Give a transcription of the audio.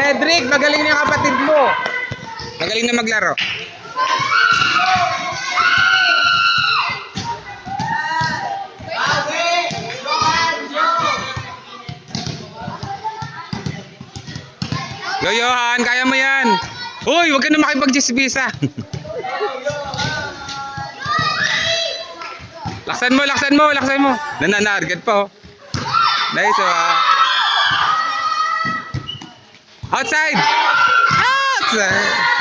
Cedric, magaling na yung kapatid mo. Magaling na maglaro. Go, Johan, kaya mo yan. Uy, huwag ka na makipag-chismisa. Laksan mo, laksan mo, laksan mo. Nananarget pa, oh. Nice, oh. Outside! Outside!